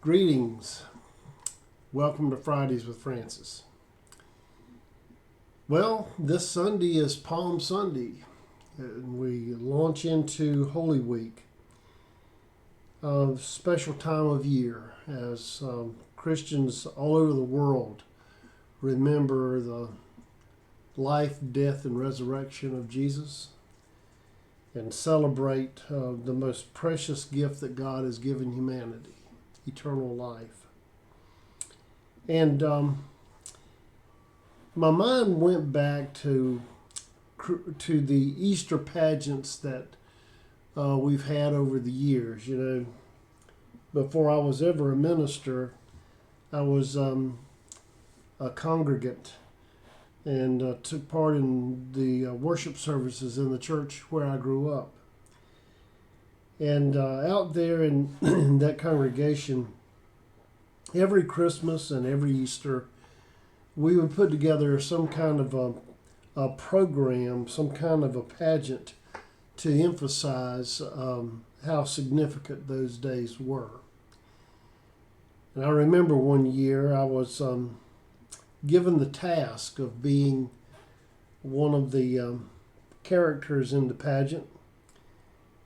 Greetings. Welcome to Fridays with Francis. Well, this Sunday is Palm Sunday, and we launch into Holy Week, a special time of year as Christians all over the world remember the life, death, and resurrection of Jesus and celebrate the most precious gift that God has given humanity, eternal life. And my mind went back to the Easter pageants that we've had over the years. You know, before I was ever a minister, I was a congregant and took part in the worship services in the church where I grew up. And out there in, in that congregation, every Christmas and every Easter, we would put together some kind of a program, some kind of a pageant to emphasize how significant those days were. And I remember one year I was given the task of being one of the characters in the pageant.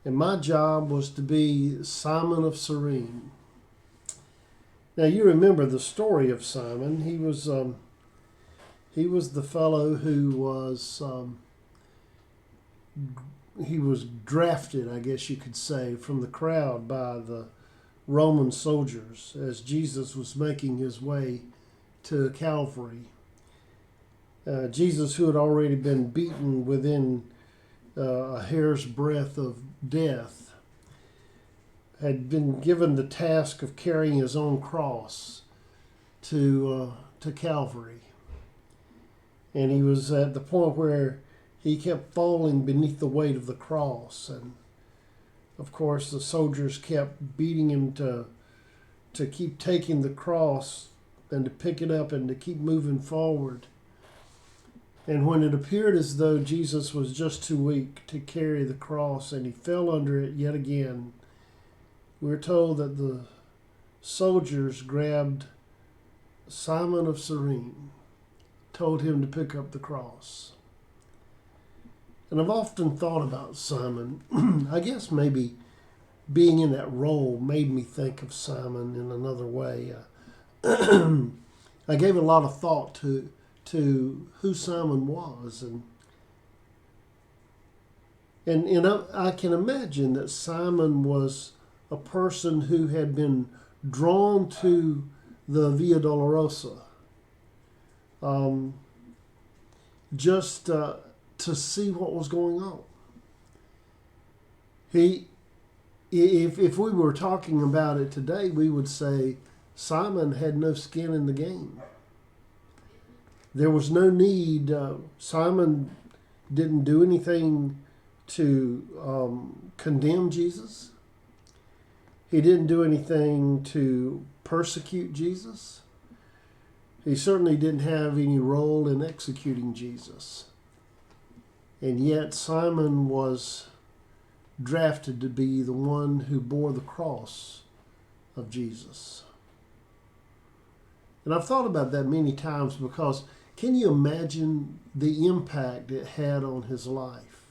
And my job was to be Simon of Cyrene. Now you remember the story of Simon. He was the fellow who was drafted, I guess you could say, from the crowd by the Roman soldiers as Jesus was making his way to Calvary. Jesus, who had already been beaten within a hair's breadth of death, had been given the task of carrying his own cross to Calvary. And he was at the point where he kept falling beneath the weight of the cross. And of course, the soldiers kept beating him to keep taking the cross and to pick it up and to keep moving forward. And when it appeared as though Jesus was just too weak to carry the cross and he fell under it yet again, we're told that the soldiers grabbed Simon of Cyrene, told him to pick up the cross. And I've often thought about Simon. I guess maybe being in that role made me think of Simon in another way. I gave a lot of thought to who Simon was, and I can imagine that Simon was a person who had been drawn to the Via Dolorosa, just to see what was going on. If we were talking about it today, we would say Simon had no skin in the game. There was no need. Simon didn't do anything to condemn Jesus. He didn't do anything to persecute Jesus. He certainly didn't have any role in executing Jesus. And yet Simon was drafted to be the one who bore the cross of Jesus. And I've thought about that many times because can you imagine the impact it had on his life?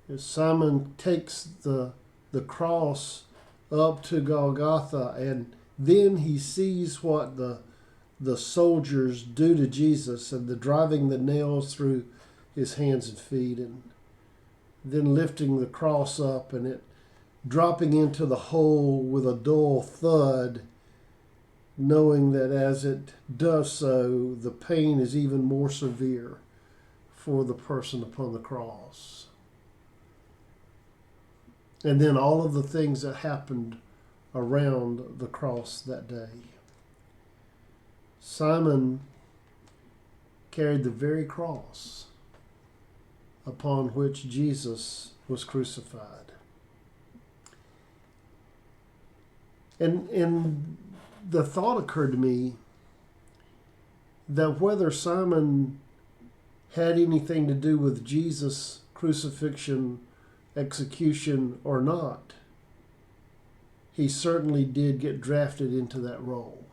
As Simon takes the cross up to Golgotha, and then he sees what the soldiers do to Jesus, and the driving the nails through his hands and feet, and then lifting the cross up and it dropping into the hole with a dull thud, knowing that as it does so, the pain is even more severe for the person upon the cross. And then all of the things that happened around the cross that day. Simon carried the very cross upon which Jesus was crucified. And the thought occurred to me that whether Simon had anything to do with Jesus' crucifixion, execution, or not, he certainly did get drafted into that role.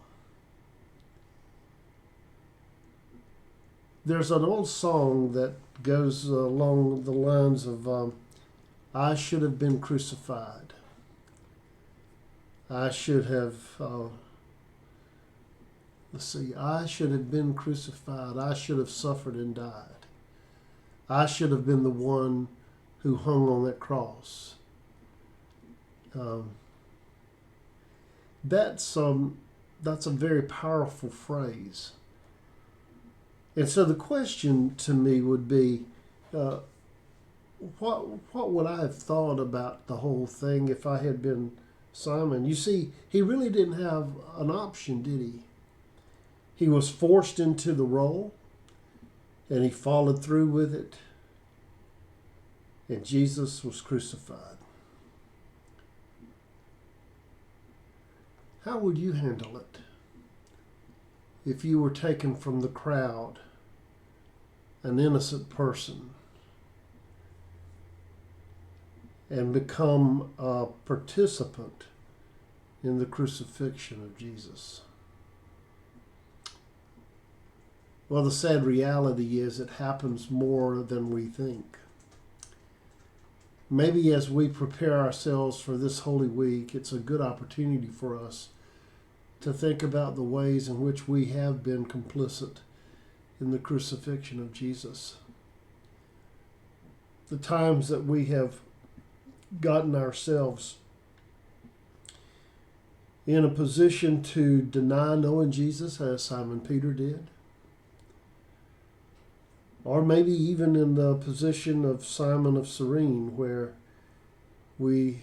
There's an old song that goes along the lines of, I should have been crucified. I should have, I should have been crucified. I should have suffered and died. I should have been the one who hung on that cross. That's a very powerful phrase. And so the question to me would be, what would I have thought about the whole thing if I had been Simon? You see, he really didn't have an option, did he? He was forced into the role, and he followed through with it, and Jesus was crucified. How would you handle it if you were taken from the crowd, an innocent person, and become a participant in the crucifixion of Jesus? Well, the sad reality is it happens more than we think. Maybe as we prepare ourselves for this Holy Week, it's a good opportunity for us to think about the ways in which we have been complicit in the crucifixion of Jesus. The times that we have gotten ourselves in a position to deny knowing Jesus, as Simon Peter did. Or maybe even in the position of Simon of Cyrene, where we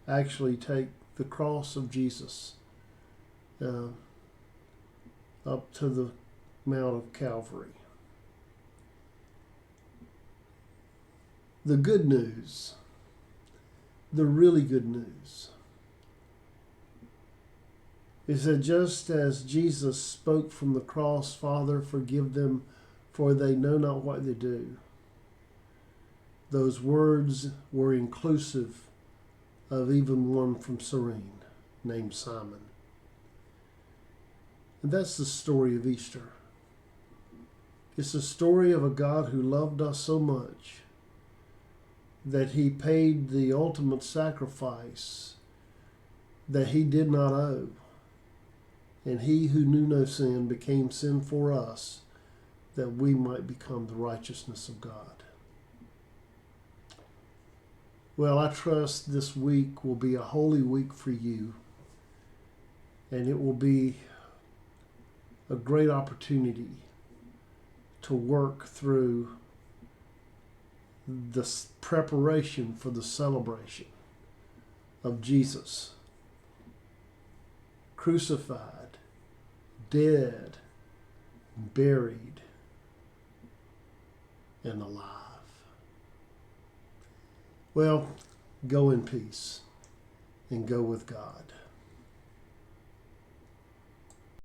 actually take the cross of Jesus up to the Mount of Calvary. The good news, the really good news, is that just as Jesus spoke from the cross, Father, forgive them, for they know not what they do, those words were inclusive of even one from Cyrene named Simon. And that's the story of Easter. It's the story of a God who loved us so much that he paid the ultimate sacrifice that he did not owe. And he who knew no sin became sin for us, that we might become the righteousness of God. Well, I trust this week will be a holy week for you, and it will be a great opportunity to work through the preparation for the celebration of Jesus, crucified, dead, buried, and alive. Well, go in peace and go with God.